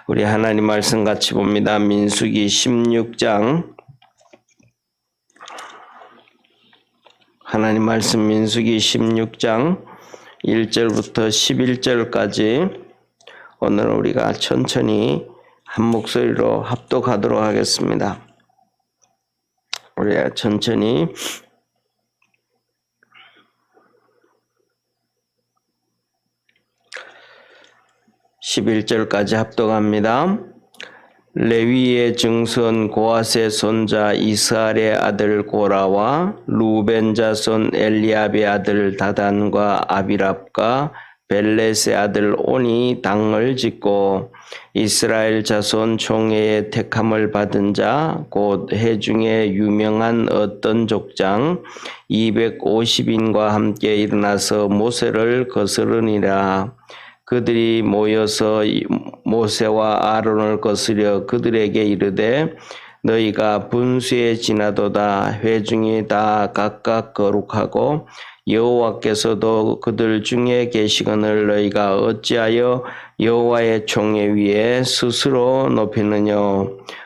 우리 하나님 말씀 같이 봅니다. 민수기 16장. 하나님 말씀 민수기 16장 1절부터 11절까지 오늘 우리가 천천히 한 목소리로 합독하도록 하겠습니다. 우리가 천천히 11절까지 합독합니다. 레위의 증손 고앗의 손자 이스할의 아들 고라와 루벤 자손 엘리압의 아들 다단과 아비랍과 벨렛의 아들 온이 당을 짓고 이스라엘 자손 총회의 택함을 받은 자 곧 해중에 유명한 어떤 족장 250인과 함께 일어나서 모세를 거스르니라. 그들이 모여서 모세와 아론을 거스려 그들에게 이르되 너희가 분수에 지나도다. 회중이 다 각각 거룩하고 여호와께서도 그들 중에 계시거늘 너희가 어찌하여 여호와의 총회 위에 스스로 높이느냐.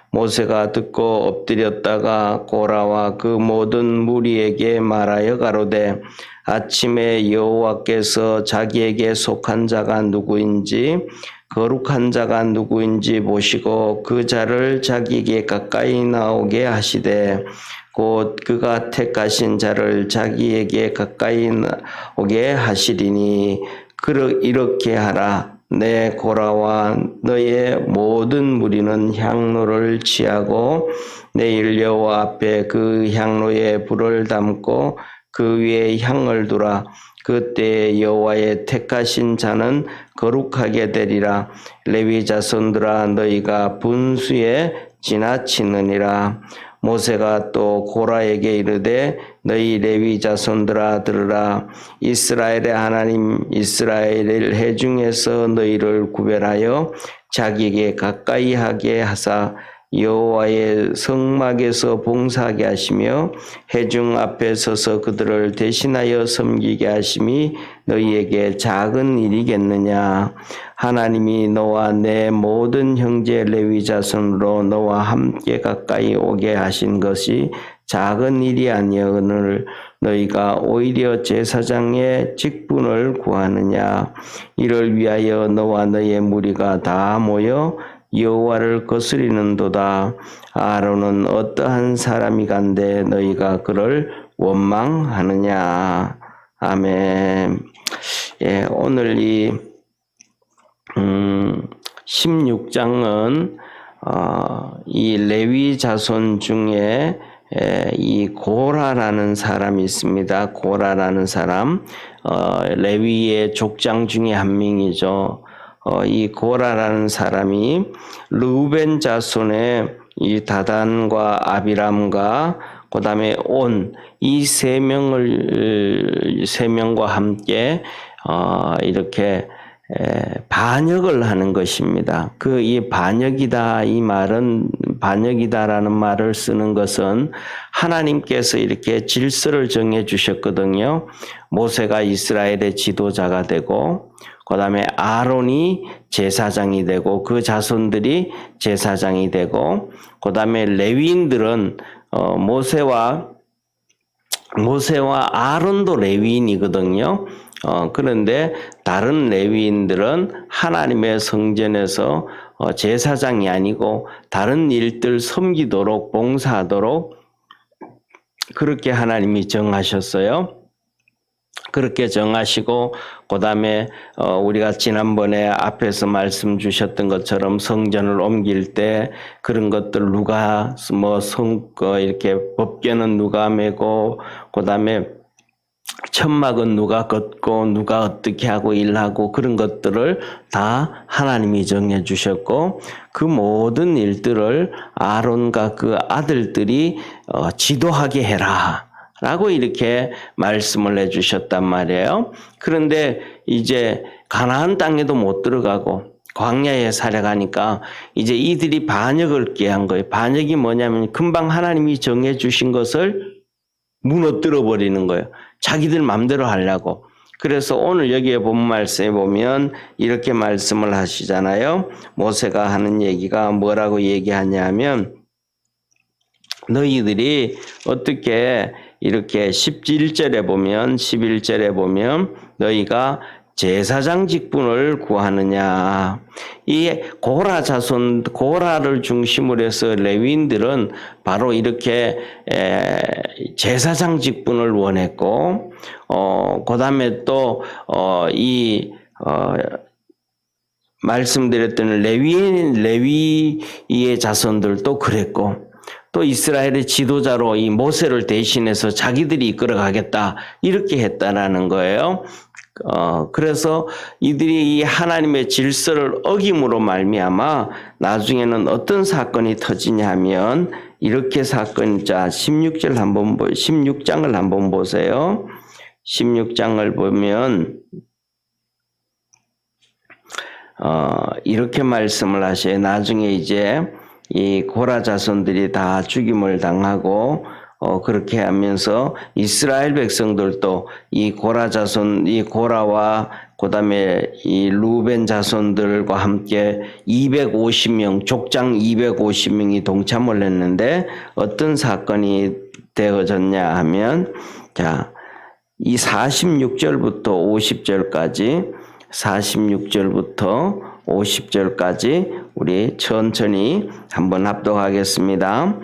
모세가 듣고 엎드렸다가 고라와 그 모든 무리에게 말하여 가로되 아침에 여호와께서 자기에게 속한 자가 누구인지 거룩한 자가 누구인지 보시고 그 자를 자기에게 가까이 나오게 하시되 곧 그가 택하신 자를 자기에게 가까이 오게 하시리니 이렇게 하라. 내 고라와 너의 모든 무리는 향로를 취하고 내일 여호와 앞에 그 향로에 불을 담고 그 위에 향을 두라. 그때 여호와의 택하신 자는 거룩하게 되리라. 레위 자손들아 너희가 분수에 지나치느니라. 모세가 또 고라에게 이르되 너희 레위 자손들아 들으라. 이스라엘의 하나님 이스라엘을 회중에서 너희를 구별하여 자기에게 가까이 하게 하사 여호와의 성막에서 봉사하게 하시며 회중 앞에 서서 그들을 대신하여 섬기게 하심이 너희에게 작은 일이겠느냐. 하나님이 너와 내 모든 형제 레위 자손으로 너와 함께 가까이 오게 하신 것이 작은 일이 아니오늘 너희가 오히려 제사장의 직분을 구하느냐. 이를 위하여 너와 너의 무리가 다 모여 여호와를 거스리는도다. 아론은 어떠한 사람이 간데 너희가 그를 원망하느냐. 아멘. 예, 오늘 이 16장은 이 레위 자손 중에 이 고라라는 사람이 있습니다. 고라라는 사람, 레위의 족장 중에 한 명이죠. 이 고라라는 사람이 루벤 자손의 이 다단과 아비람과 그 다음에 온 이 세 명과 함께 이렇게 반역을 하는 것입니다. 이 반역이다, 이 말은 반역이다라는 말을 쓰는 것은 하나님께서 이렇게 질서를 정해 주셨거든요. 모세가 이스라엘의 지도자가 되고 그 다음에 아론이 제사장이 되고 그 자손들이 제사장이 되고 그 다음에 레위인들은 모세와 아론도 레위인이거든요. 그런데 다른 레위인들은 하나님의 성전에서 제사장이 아니고 다른 일들 섬기도록 봉사하도록 그렇게 하나님이 정하셨어요. 그렇게 정하시고 그 다음에 우리가 지난번에 앞에서 말씀 주셨던 것처럼 성전을 옮길 때 그런 것들 누가 이렇게 법궤는 누가 메고 그 다음에 천막은 누가 걷고 누가 어떻게 하고 일하고 그런 것들을 다 하나님이 정해 주셨고 그 모든 일들을 아론과 그 아들들이 지도하게 해라 라고 이렇게 말씀을 해주셨단 말이에요. 그런데 이제 가나안 땅에도 못 들어가고 광야에 살아가니까 이제 이들이 반역을 꾀한 거예요. 반역이 뭐냐면 금방 하나님이 정해 주신 것을 무너뜨려 버리는 거예요. 자기들 마음대로 하려고. 그래서 오늘 여기에 본 말씀에 보면 이렇게 말씀을 하시잖아요. 모세가 하는 얘기가 뭐라고 얘기하냐면 너희들이 어떻게 이렇게 11절에 보면 너희가 제사장 직분을 구하느냐. 이 고라 자손, 고라를 중심으로 해서 레위인들은 바로 이렇게 제사장 직분을 원했고, 그 다음에 또, 말씀드렸던 레위의 자손들도 그랬고, 또 이스라엘의 지도자로 이 모세를 대신해서 자기들이 이끌어가겠다, 이렇게 했다라는 거예요. 그래서 이들이 이 하나님의 질서를 어김으로 말미암아 나중에는 어떤 사건이 터지냐 하면 이렇게 사건, 자, 16장을 한번 보세요. 16장을 보면, 이렇게 말씀을 하셔요. 나중에 이제 이 고라 자손들이 다 죽임을 당하고, 그렇게 하면서 이스라엘 백성들도 이 고라 자손, 이 고라와 그 다음에 이 루벤 자손들과 함께 250명, 족장 250명이 동참을 했는데 어떤 사건이 되어졌냐 하면, 자, 이 46절부터 50절까지, 46절부터 50절까지 우리 천천히 한번 합독하겠습니다.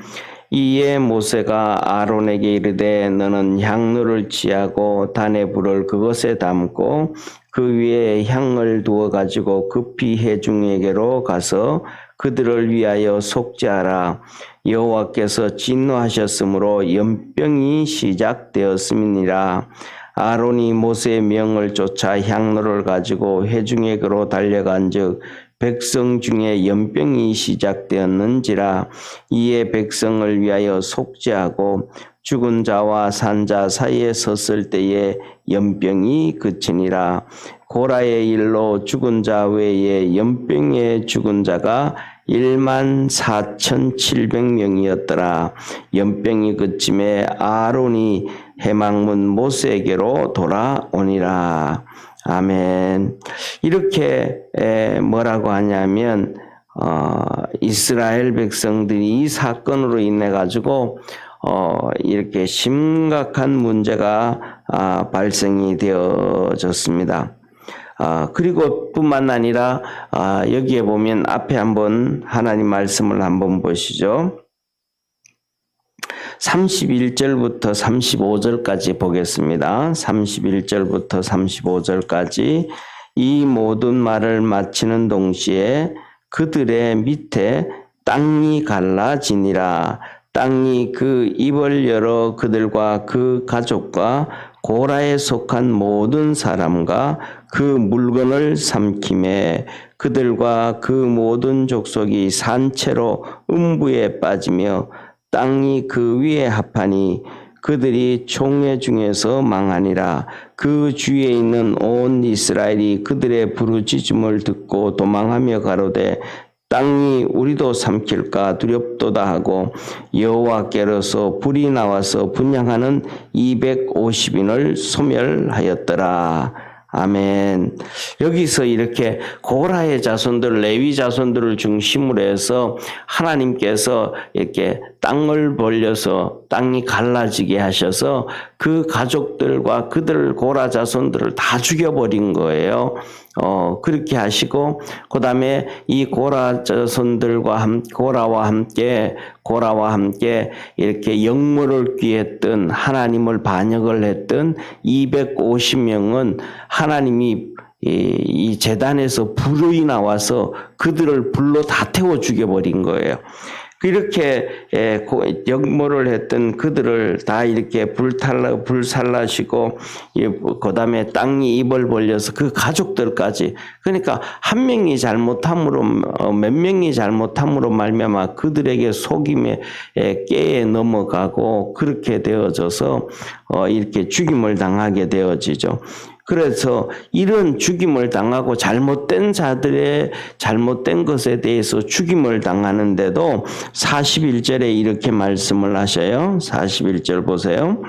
이에 모세가 아론에게 이르되 너는 향로를 취하고 단의 불을 그것에 담고 그 위에 향을 두어 가지고 급히 회중에게로 가서 그들을 위하여 속죄하라. 여호와께서 진노하셨으므로 연병이 시작되었음이니라. 아론이 모세의 명을 쫓아 향로를 가지고 회중에게로 달려간즉 백성 중에 연병이 시작되었는지라. 이에 백성을 위하여 속죄하고 죽은 자와 산 자 사이에 섰을 때에 연병이 그치니라. 고라의 일로 죽은 자 외에 연병에 죽은 자가 14,700명이었더라. 연병이 그침에 아론이 해망문 모세에게로 돌아오니라. 아멘. 이렇게 뭐라고 하냐면 이스라엘 백성들이 이 사건으로 인해 가지고 이렇게 심각한 문제가 발생이 되어졌습니다. 그리고 뿐만 아니라 여기에 보면 앞에 한번 하나님 말씀을 한번 보시죠. 31절부터 35절까지 보겠습니다. 31절부터 35절까지 이 모든 말을 마치는 동시에 그들의 밑에 땅이 갈라지니라. 땅이 그 입을 열어 그들과 그 가족과 고라에 속한 모든 사람과 그 물건을 삼키매 그들과 그 모든 족속이 산채로 음부에 빠지며 땅이 그 위에 합하니 그들이 총회 중에서 망하니라. 그 주위에 있는 온 이스라엘이 그들의 부르짖음을 듣고 도망하며 가로되 땅이 우리도 삼킬까 두렵도다 하고 여호와께로서 불이 나와서 분향하는 250인을 소멸하였더라. 아멘. 여기서 이렇게 고라의 자손들, 레위 자손들을 중심으로 해서 하나님께서 이렇게 땅을 벌려서 땅이 갈라지게 하셔서 그 가족들과 그들 고라 자손들을 다 죽여버린 거예요. 그렇게 하시고, 그 다음에 이 고라 자손들과 고라와 함께 이렇게 영모를 귀했던 하나님을 반역을 했던 250명은 하나님이 이 제단에서 불이 나와서 그들을 불로 다 태워 죽여버린 거예요. 이렇게 역모를 했던 그들을 다 이렇게 불살라시고 그 다음에 땅이 입을 벌려서 그 가족들까지, 그러니까 한 명이 잘못함으로 몇 명이 잘못함으로 말미암아 그들에게 속임에 깨에 넘어가고 그렇게 되어져서 이렇게 죽임을 당하게 되어지죠. 그래서 이런 죽임을 당하고 잘못된 자들의 잘못된 것에 대해서 죽임을 당하는데도 41절에 이렇게 말씀을 하셔요. 41절 보세요.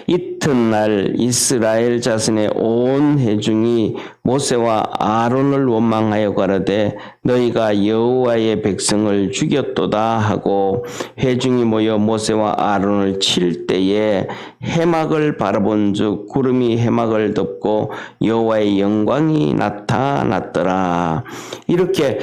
이튿날 이스라엘 자손의 온 회중이 모세와 아론을 원망하여 가라되 너희가 여호와의 백성을 죽였도다 하고 회중이 모여 모세와 아론을 칠 때에 해막을 바라본즉 구름이 해막을 덮고 여호와의 영광이 나타났더라. 이렇게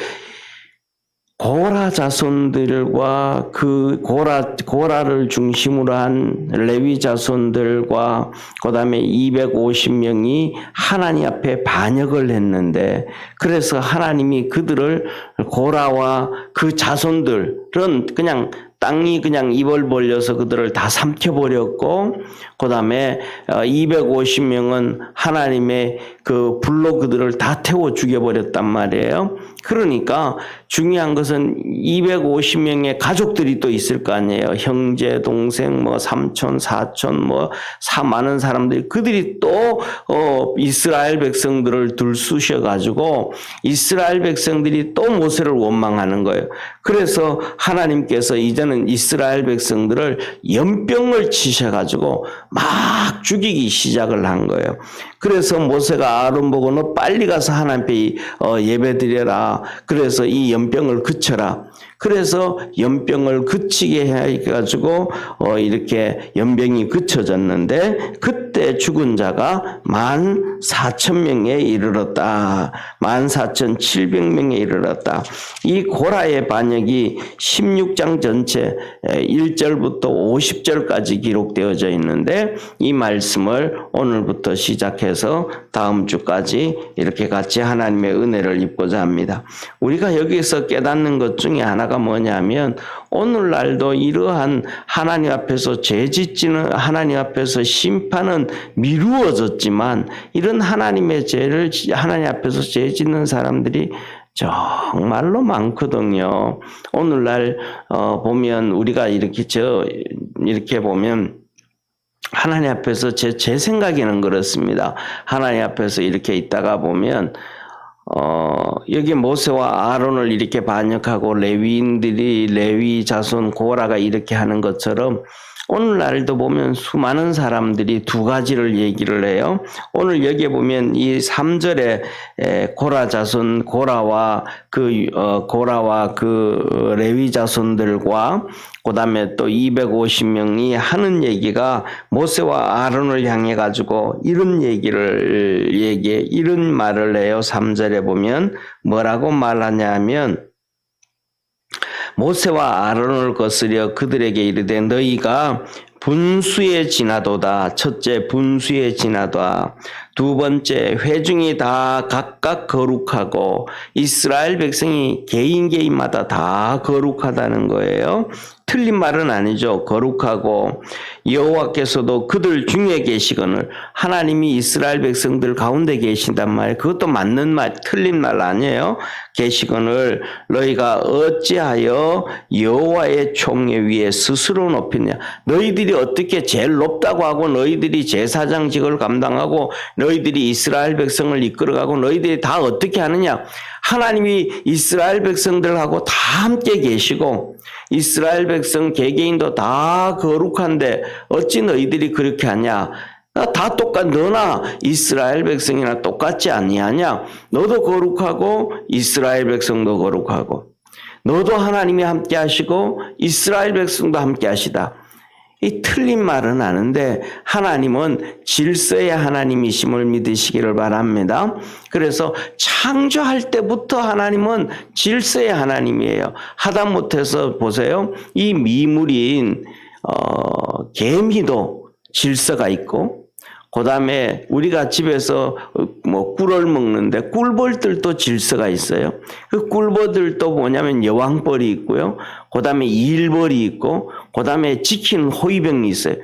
고라 자손들과 그 고라를 중심으로 한 레위 자손들과 그다음에 250명이 하나님 앞에 반역을 했는데, 그래서 하나님이 그들을, 고라와 그 자손들은 그냥 땅이 그냥 입을 벌려서 그들을 다 삼켜버렸고, 그 다음에 250명은 하나님의 그 불로 그들을 다 태워 죽여버렸단 말이에요. 그러니까 중요한 것은 250명의 가족들이 또 있을 거 아니에요. 형제, 동생, 뭐 삼촌, 사촌, 뭐 많은 사람들이, 그들이 또 이스라엘 백성들을 들쑤셔가지고 이스라엘 백성들이 또 모세를 원망하는 거예요. 그래서 하나님께서 이제는 이스라엘 백성들을 연병을 치셔가지고 막 죽이기 시작을 한 거예요. 그래서 모세가 아론 보고 너 빨리 가서 하나님 앞에 예배드려라. 그래서 이 연병을 그쳐라. 그래서 연병을 그치게 해가지고 이렇게 연병이 그쳐졌는데, 그때 죽은 자가 14,000명에 이르렀다. 14,700명에 이르렀다. 이 고라의 반역이 16장 전체 1절부터 50절까지 기록되어져 있는데, 이 말씀을 오늘부터 시작해서 다음 주까지 이렇게 같이 하나님의 은혜를 입고자 합니다. 우리가 여기서 깨닫는 것 중에 하나가 뭐냐면, 오늘날도 이러한 하나님 앞에서 죄짓지는, 하나님 앞에서 심판은 미루어졌지만, 이런 하나님의 죄를 하나님 앞에서 죄짓는 사람들이 정말로 많거든요. 오늘날 보면 우리가 이렇게 보면 하나님 앞에서 제 생각에는 그렇습니다. 하나님 앞에서 이렇게 있다가 보면 여기 모세와 아론을 이렇게 반역하고 레위인들이, 레위 자손 고라가 이렇게 하는 것처럼 오늘날도 보면 수많은 사람들이 두 가지를 얘기를 해요. 오늘 여기에 보면 이 3절에 고라 자손, 고라와 그 레위 자손들과 그다음에 또 250명이 하는 얘기가 모세와 아론을 향해 가지고 이런 이런 말을 해요. 3절에 보면 뭐라고 말하냐면, 모세와 아론을 거스려 그들에게 이르되 너희가 분수에 지나도다. 첫째, 분수에 지나도다. 두 번째, 회중이 다 각각 거룩하고 이스라엘 백성이 개인마다 다 거룩하다는 거예요. 틀린 말은 아니죠. 거룩하고 여호와께서도 그들 중에 계시거늘, 하나님이 이스라엘 백성들 가운데 계신단 말이에요. 그것도 맞는 말, 틀린 말 아니에요. 계시거늘 너희가 어찌하여 여호와의 총회 위에 스스로 높이냐. 너희들이 어떻게 제일 높다고 하고, 너희들이 제사장직을 감당하고, 너희들이 이스라엘 백성을 이끌어가고, 너희들이 다 어떻게 하느냐. 하나님이 이스라엘 백성들하고 다 함께 계시고 이스라엘 백성 개개인도 다 거룩한데 어찌 너희들이 그렇게 하냐. 다 너나 이스라엘 백성이나 똑같지 아니하냐. 너도 거룩하고 이스라엘 백성도 거룩하고, 너도 하나님이 함께 하시고 이스라엘 백성도 함께 하시다. 이 틀린 말은 아는데 하나님은 질서의 하나님이심을 믿으시기를 바랍니다. 그래서 창조할 때부터 하나님은 질서의 하나님이에요. 하다못해서 보세요. 이 미물인 개미도 질서가 있고, 그 다음에 우리가 집에서 뭐 꿀을 먹는데 꿀벌들도 질서가 있어요. 그 꿀벌들도 뭐냐면 여왕벌이 있고요. 그 다음에 일벌이 있고, 그 다음에 지키는 호위병이 있어요.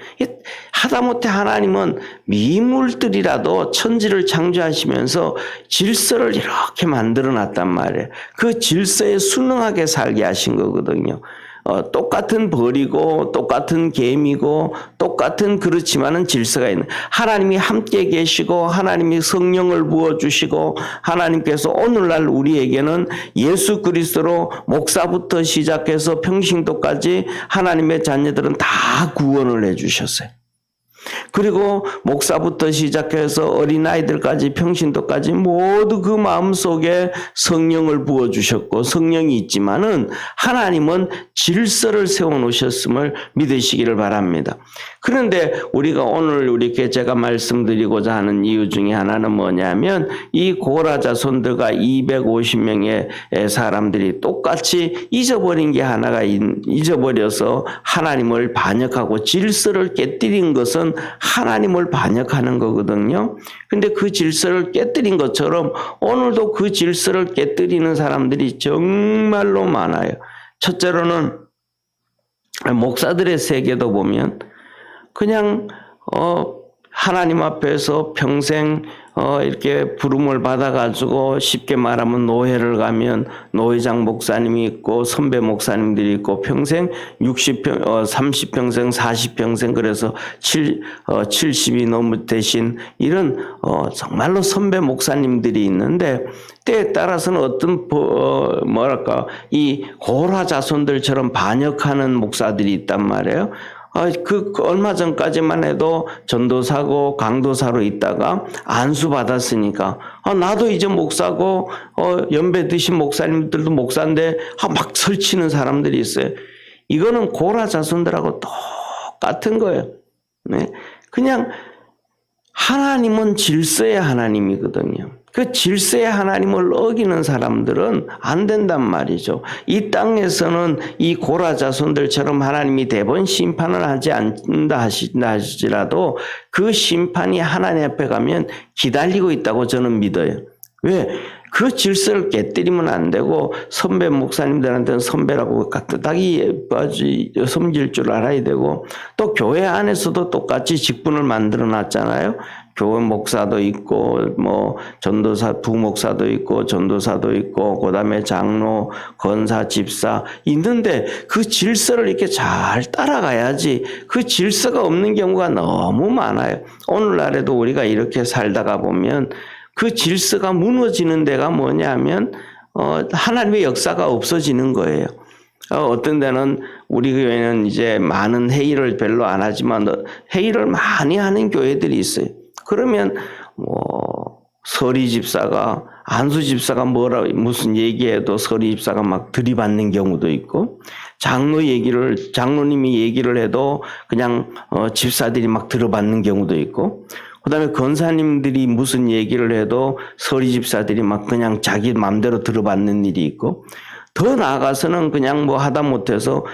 하다못해 하나님은 미물들이라도 천지를 창조하시면서 질서를 이렇게 만들어 놨단 말이에요. 그 질서에 순응하게 살게 하신 거거든요. 똑같은 벌이고 똑같은 개미고 똑같은, 그렇지만은 질서가 있는, 하나님이 함께 계시고 하나님이 성령을 부어주시고, 하나님께서 오늘날 우리에게는 예수 그리스도로 목사부터 시작해서 평신도까지 하나님의 자녀들은 다 구원을 해주셨어요. 그리고 목사부터 시작해서 어린아이들까지 평신도까지 모두 그 마음속에 성령을 부어주셨고 성령이 있지만은 하나님은 질서를 세워놓으셨음을 믿으시기를 바랍니다. 그런데 우리가 오늘 이렇게 제가 말씀드리고자 하는 이유 중에 하나는 뭐냐면 이 고라 자손들과 250명의 사람들이 똑같이 잊어버린 게 하나가 잊어버려서 하나님을 반역하고 질서를 깨뜨린 것은 하나님을 반역하는 거거든요. 근데 그 질서를 깨뜨린 것처럼 오늘도 그 질서를 깨뜨리는 사람들이 정말로 많아요. 첫째로는 목사들의 세계도 보면 그냥 하나님 앞에서 평생 이렇게 부름을 받아가지고 쉽게 말하면 노회를 가면 노회장 목사님이 있고 선배 목사님들이 있고 평생 30평생 40평생 그래서 70이 넘을 대신 이런 정말로 선배 목사님들이 있는데 때에 따라서는 어떤 이 고라 자손들처럼 반역하는 목사들이 있단 말이에요. 얼마 전까지만 해도 전도사고 강도사로 있다가 안수 받았으니까, 나도 이제 목사고, 연배 드신 목사님들도 목사인데, 막 설치는 사람들이 있어요. 이거는 고라 자손들하고 똑같은 거예요. 네. 그냥 하나님은 질서의 하나님이거든요. 그 질서의 하나님을 어기는 사람들은 안 된단 말이죠. 이 땅에서는 이 고라 자손들처럼 하나님이 대번 심판을 하지 않는다 하시더라도 그 심판이 하나님 앞에 가면 기다리고 있다고 저는 믿어요. 왜? 그 질서를 깨뜨리면 안 되고 선배 목사님들한테는 선배라고 따뜻하게 섬길 줄 알아야 되고 또 교회 안에서도 똑같이 직분을 만들어 놨잖아요. 교회 목사도 있고 뭐 전도사 부목사도 있고 전도사도 있고 그다음에 장로, 권사, 집사 있는데 그 질서를 이렇게 잘 따라가야지. 그 질서가 없는 경우가 너무 많아요. 오늘날에도 우리가 이렇게 살다가 보면 그 질서가 무너지는 데가 뭐냐면 하나님의 역사가 없어지는 거예요. 어떤 데는 우리 교회는 이제 많은 회의를 별로 안 하지만 회의를 많이 하는 교회들이 있어요. 그러면 서리 집사가 안수 집사가 무슨 얘기해도 서리 집사가 막 들이받는 경우도 있고 장로님이 얘기를 해도 그냥 집사들이 막 들어받는 경우도 있고 그다음에 권사님들이 무슨 얘기를 해도 서리 집사들이 막 그냥 자기 마음대로 들어받는 일이 있고 더 나아가서는 그냥 뭐 하다 못해서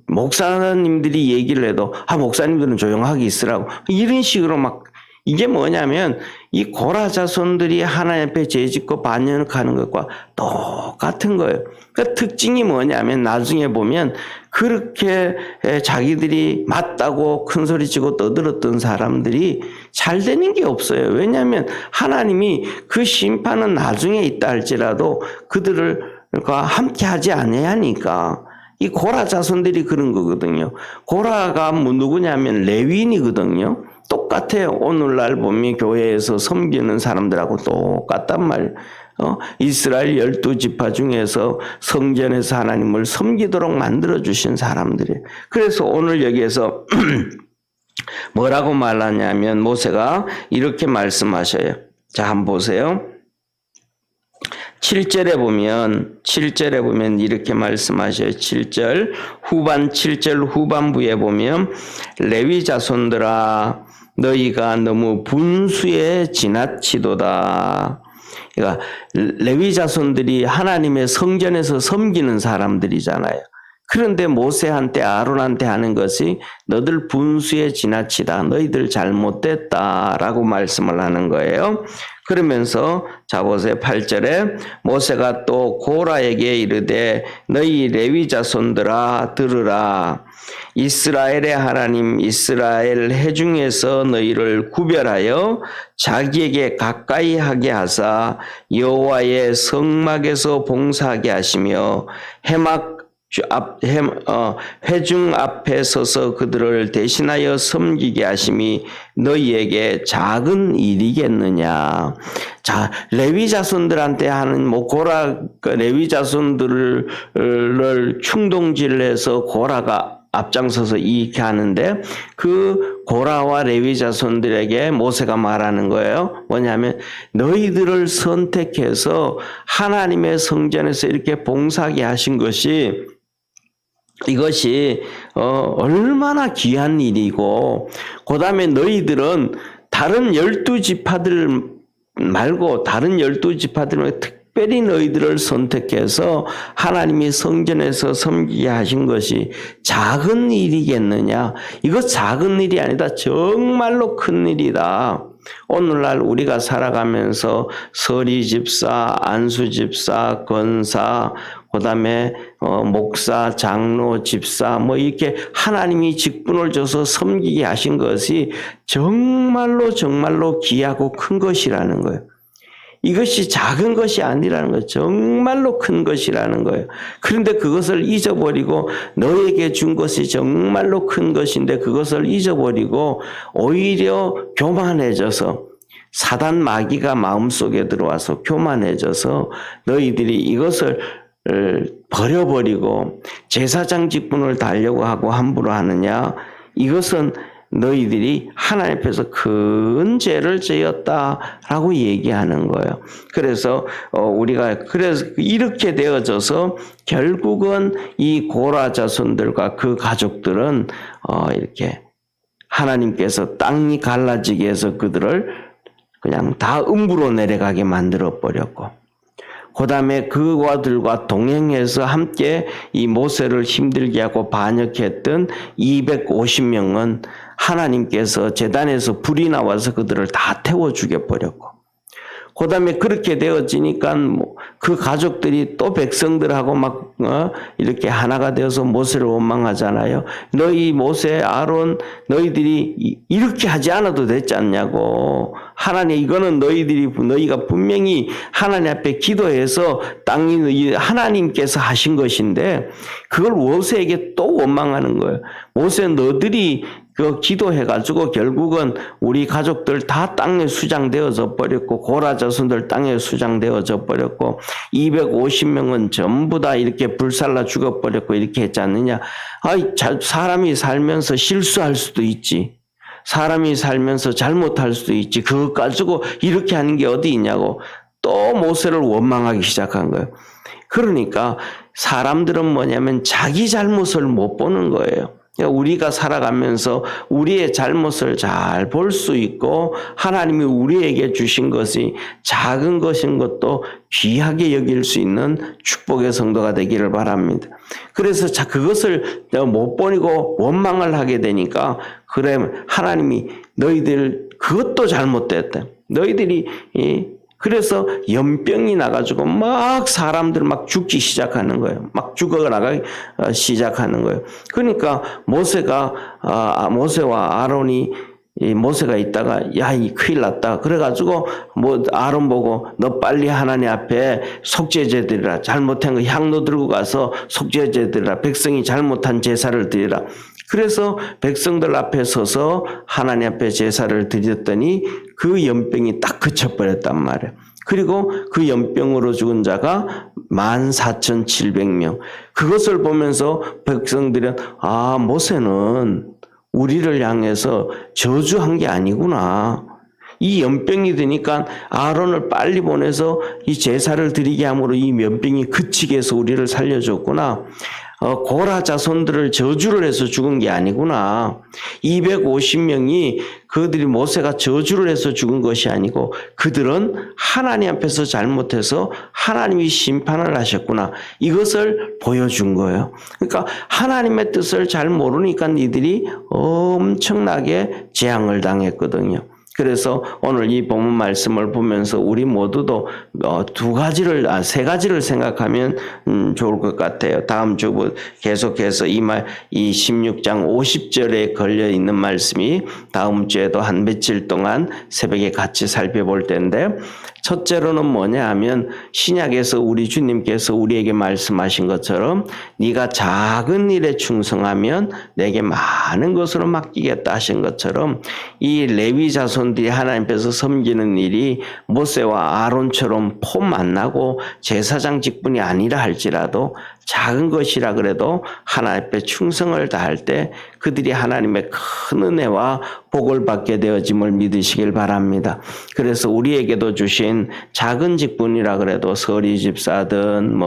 목사님들이 얘기를 해도 목사님들은 조용하게 있으라고 이런 식으로 막 이게 뭐냐면 이 고라 자손들이 하나님 앞에 죄짓고 반역하는 것과 똑같은 거예요. 그 특징이 뭐냐면 나중에 보면 그렇게 자기들이 맞다고 큰소리치고 떠들었던 사람들이 잘 되는 게 없어요. 왜냐하면 하나님이 그 심판은 나중에 있다 할지라도 그들과 함께 하지 않아야 하니까 이 고라 자손들이 그런 거거든요. 고라가 누구냐면 레위인이거든요. 똑같아요. 오늘날 보면 교회에서 섬기는 사람들하고 똑같단 말이에요. 이스라엘 12지파 중에서 성전에서 하나님을 섬기도록 만들어주신 사람들이에요. 그래서 오늘 여기에서 뭐라고 말하냐면 모세가 이렇게 말씀하셔요. 자, 한번 보세요. 7절에 보면 이렇게 말씀하셔요. 7절 후반부에 보면 레위 자손들아 너희가 너무 분수에 지나치도다. 그러니까 레위 자손들이 하나님의 성전에서 섬기는 사람들이잖아요. 그런데 모세한테 아론한테 하는 것이 너들 분수에 지나치다. 너희들 잘못됐다라고 말씀을 하는 거예요. 그러면서 자 보세요. 8절에 모세가 또 고라에게 이르되 너희 레위 자손들아 들으라. 이스라엘의 하나님 이스라엘 회중에서 너희를 구별하여 자기에게 가까이 하게 하사 여호와의 성막에서 봉사하게 하시며 회중 앞에 서서 그들을 대신하여 섬기게 하심이 너희에게 작은 일이겠느냐. 자, 레위 자손들한테 하는 고라 레위 자손들을 충동질을 해서 고라가 앞장서서 이렇게 하는데 그 고라와 레위 자손들에게 모세가 말하는 거예요. 뭐냐면 너희들을 선택해서 하나님의 성전에서 이렇게 봉사하게 하신 것이 이것이 얼마나 귀한 일이고 그 다음에 너희들은 다른 12지파들 말고 다른 12지파들은 특별히 너희들을 선택해서 하나님이 성전에서 섬기게 하신 것이 작은 일이겠느냐? 이거 작은 일이 아니다. 정말로 큰 일이다. 오늘날 우리가 살아가면서 서리 집사, 안수 집사, 권사, 그 다음에 목사, 장로, 집사 뭐 이렇게 하나님이 직분을 줘서 섬기게 하신 것이 정말로 귀하고 큰 것이라는 거예요. 이것이 작은 것이 아니라는 거예요. 정말로 큰 것이라는 거예요. 그런데 그것을 잊어버리고 너에게 준 것이 정말로 큰 것인데 그것을 잊어버리고 오히려 교만해져서 사단 마귀가 마음속에 들어와서 교만해져서 너희들이 이것을 버려버리고 제사장 직분을 달려고 하고 함부로 하느냐? 이것은 너희들이 하나님 앞에서 큰 죄를 지었다라고 얘기하는 거예요. 그래서 우리가 그래서 이렇게 되어져서 결국은 이 고라 자손들과 그 가족들은 이렇게 하나님께서 땅이 갈라지게 해서 그들을 그냥 다 음부로 내려가게 만들어 버렸고 그 다음에 그와들과 동행해서 함께 이 모세를 힘들게 하고 반역했던 250명은 하나님께서 제단에서 불이 나와서 그들을 다 태워 죽여버렸고 그 다음에 그렇게 되어지니까 그 가족들이 또 백성들하고 막 이렇게 하나가 되어서 모세를 원망하잖아요. 너희 모세, 아론 너희들이 이렇게 하지 않아도 됐지 않냐고. 하나님 이거는 너희가 분명히 하나님 앞에 기도해서 땅이 하나님께서 하신 것인데 그걸 모세에게 또 원망하는 거예요. 모세 너희들이 그 기도해가지고 결국은 우리 가족들 다 땅에 수장되어져 버렸고 고라 자손들 땅에 수장되어져 버렸고 250명은 전부 다 이렇게 불살라 죽어버렸고 이렇게 했지 않느냐. 사람이 살면서 실수할 수도 있지. 사람이 살면서 잘못할 수도 있지. 그것 가지고 이렇게 하는 게 어디 있냐고 또 모세를 원망하기 시작한 거예요. 그러니까 사람들은 뭐냐면 자기 잘못을 못 보는 거예요. 우리가 살아가면서 우리의 잘못을 잘 볼 수 있고 하나님이 우리에게 주신 것이 작은 것인 것도 귀하게 여길 수 있는 축복의 성도가 되기를 바랍니다. 그래서 그것을 못 버리고 원망을 하게 되니까 그래 하나님이 너희들 그것도 잘못됐다. 너희들이 그래서 연병이 나가지고 막 사람들 막 죽기 시작하는 거예요. 막 죽어나가기 시작하는 거예요. 그러니까 모세와 아론이 모세가 있다가 이 큰일 났다. 그래가지고 아론 보고 너 빨리 하나님 앞에 속죄제 드리라. 잘못한 거 향로 들고 가서 속죄제 드리라. 백성이 잘못한 제사를 드리라. 그래서 백성들 앞에 서서 하나님 앞에 제사를 드렸더니 그 연병이 딱 그쳐버렸단 말이에요. 그리고 그 연병으로 죽은 자가 14,700명. 그것을 보면서 백성들은 모세는 우리를 향해서 저주한 게 아니구나. 이 연병이 되니까 아론을 빨리 보내서 이 제사를 드리게 함으로 이 연병이 그치게 해서 우리를 살려줬구나. 고라 자손들을 저주를 해서 죽은 게 아니구나. 250명이 그들이 모세가 저주를 해서 죽은 것이 아니고 그들은 하나님 앞에서 잘못해서 하나님이 심판을 하셨구나. 이것을 보여준 거예요. 그러니까 하나님의 뜻을 잘 모르니까 이들이 엄청나게 재앙을 당했거든요. 그래서 오늘 이 본문 말씀을 보면서 우리 모두도 세 가지를 생각하면 좋을 것 같아요. 다음 주 계속해서 이 16장 50절에 걸려 있는 말씀이 다음 주에도 한 며칠 동안 새벽에 같이 살펴볼 텐데 첫째로는 뭐냐 하면 신약에서 우리 주님께서 우리에게 말씀하신 것처럼 네가 작은 일에 충성하면 내게 많은 것으로 맡기겠다 하신 것처럼 이 레위 자손들이 하나님 앞에서 섬기는 일이 모세와 아론처럼 폼 안 나고 제사장 직분이 아니라 할지라도 작은 것이라 그래도 하나님 앞에 충성을 다할 때 그들이 하나님의 큰 은혜와 복을 받게 되어짐을 믿으시길 바랍니다. 그래서 우리에게도 주신 작은 직분이라 그래도 서리 집사든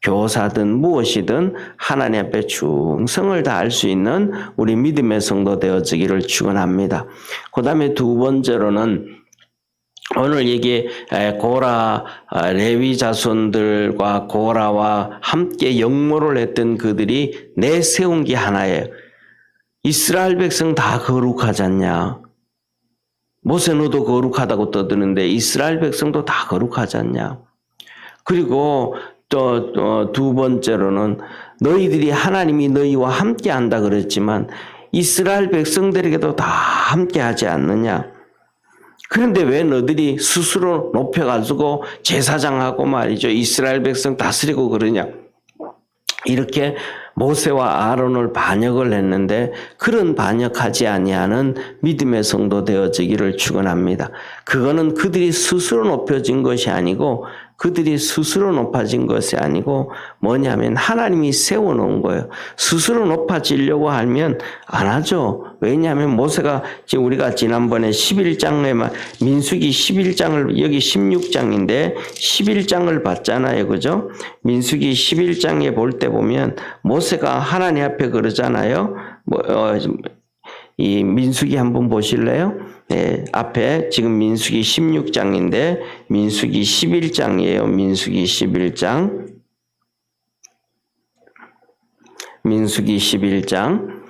교사든 무엇이든 하나님 앞에 충성을 다할 수 있는 우리 믿음의 성도 되어지기를 축원합니다. 그 다음에 두 번째로는 오늘 여기 고라 레위 자손들과 고라와 함께 역모를 했던 그들이 내세운 게 하나예요. 이스라엘 백성 다 거룩하지 않냐? 모세 너도 거룩하다고 떠드는데 이스라엘 백성도 다 거룩하지 않냐? 그리고 또 두 번째로는 너희들이 하나님이 너희와 함께 한다 그랬지만 이스라엘 백성들에게도 다 함께 하지 않느냐? 그런데 왜 너희들이 스스로 높여가지고 제사장하고 말이죠. 이스라엘 백성 다스리고 그러냐? 이렇게 모세와 아론을 반역을 했는데 그런 반역하지 아니하는 믿음의 성도 되어지기를 축원합니다. 그거는 그들이 스스로 높여진 것이 아니고 그들이 스스로 높아진 것이 아니고 뭐냐면 하나님이 세워놓은 거예요. 스스로 높아지려고 하면 안 하죠. 왜냐하면 모세가 지금 우리가 지난번에 11장에만 민수기 11장을 여기 16장인데 11장을 봤잖아요. 그죠? 민수기 11장에 볼 때 보면 모세가 하나님 앞에 그러잖아요. 이 민수기 한번 보실래요? 네, 앞에 지금 민수기 16장인데 민수기 11장이에요. 민수기 11장. 민수기 11장.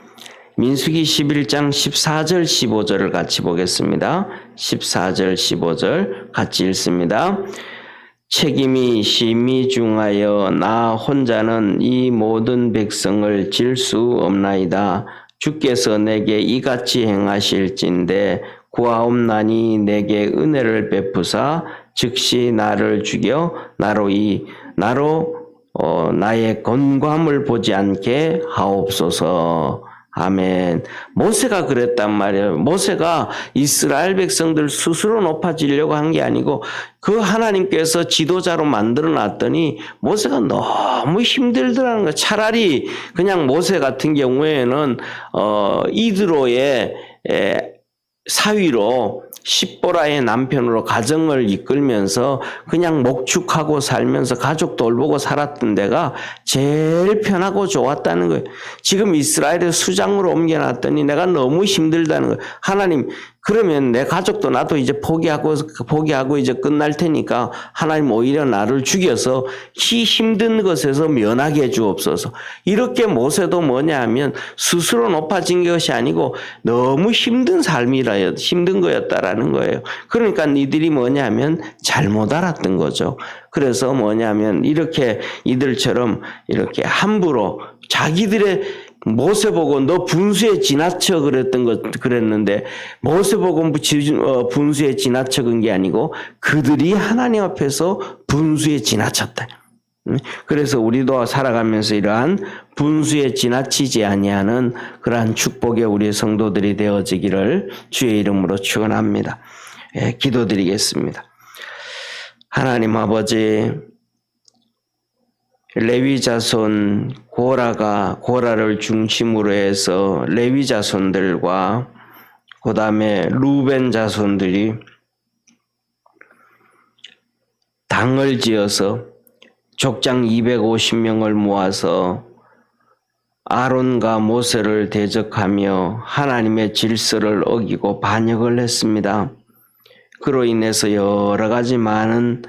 민수기 11장 14절 15절을 같이 보겠습니다. 14절 15절 같이 읽습니다. 책임이 심히 중하여 나 혼자는 이 모든 백성을 질 수 없나이다. 주께서 내게 이같이 행하실진대 구하옵나니 내게 은혜를 베푸사 즉시 나를 죽여 나로 나의 건감을 보지 않게 하옵소서. 아멘. 모세가 그랬단 말이에요. 모세가 이스라엘 백성들 스스로 높아지려고 한 게 아니고 그 하나님께서 지도자로 만들어 놨더니 모세가 너무 힘들더라는 거예요. 차라리 그냥 모세 같은 경우에는 이드로의 사위로 십보라의 남편으로 가정을 이끌면서 그냥 목축하고 살면서 가족 돌보고 살았던 데가 제일 편하고 좋았다는 거예요. 지금 이스라엘의 수장으로 옮겨놨더니 내가 너무 힘들다는 거예요. 하나님, 그러면 내 가족도 나도 이제 포기하고 이제 끝날 테니까 하나님 오히려 나를 죽여서 힘든 것에서 면하게 해 주옵소서. 이렇게 모세도 뭐냐 하면 스스로 높아진 것이 아니고 너무 힘든 힘든 거였다라는 거예요. 그러니까 니들이 뭐냐 하면 잘못 알았던 거죠. 그래서 뭐냐 하면 이렇게 이들처럼 이렇게 함부로 자기들의 모세 보고 너 분수에 지나쳐 그랬는데 모세 보고 분수에 지나쳐간 게 아니고 그들이 하나님 앞에서 분수에 지나쳤다. 그래서 우리도 살아가면서 이러한 분수에 지나치지 아니하는 그러한 축복의 우리 성도들이 되어지기를 주의 이름으로 축원합니다. 기도드리겠습니다. 하나님 아버지, 레위 자손 고라를 중심으로 해서 레위 자손들과 그 다음에 루벤 자손들이 당을 지어서 족장 250명을 모아서 아론과 모세를 대적하며 하나님의 질서를 어기고 반역을 했습니다. 그로 인해서 여러 가지 많은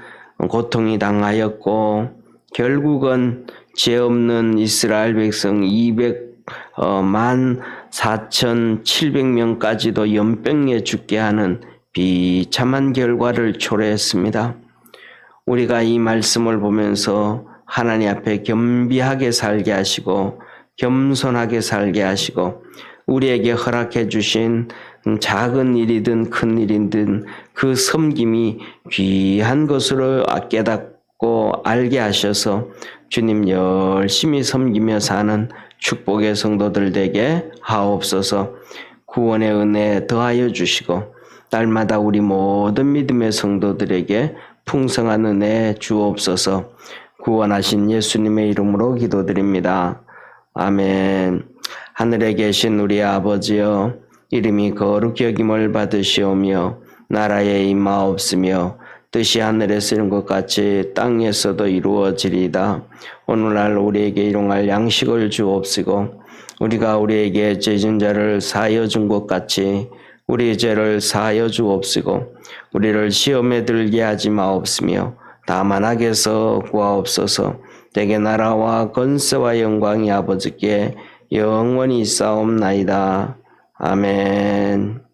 고통이 당하였고 결국은 죄 없는 이스라엘 백성 204,700명까지도 연병에 죽게 하는 비참한 결과를 초래했습니다. 우리가 이 말씀을 보면서 하나님 앞에 겸비하게 살게 하시고 겸손하게 살게 하시고 우리에게 허락해 주신 작은 일이든 큰 일이든 그 섬김이 귀한 것으로 깨닫고 알게 하셔서 주님 열심히 섬기며 사는 축복의 성도들 되게 하옵소서. 구원의 은혜 더하여 주시고 날마다 우리 모든 믿음의 성도들에게 풍성한 은혜 주옵소서. 구원하신 예수님의 이름으로 기도드립니다. 아멘. 하늘에 계신 우리 아버지여, 이름이 거룩히 여김을 받으시오며 나라에 임하옵으며 뜻이 하늘에서 이룬 것 같이 땅에서도 이루어지리이다. 오늘날 우리에게 일용할 양식을 주옵시고 우리가 우리에게 죄진 자를 사하여 준 것 같이 우리 죄를 사하여 주옵시고 우리를 시험에 들게 하지 마옵시며 다만 악에서 구하옵소서. 대개 나라와 권세와 영광이 아버지께 영원히 있사옵나이다. 아멘.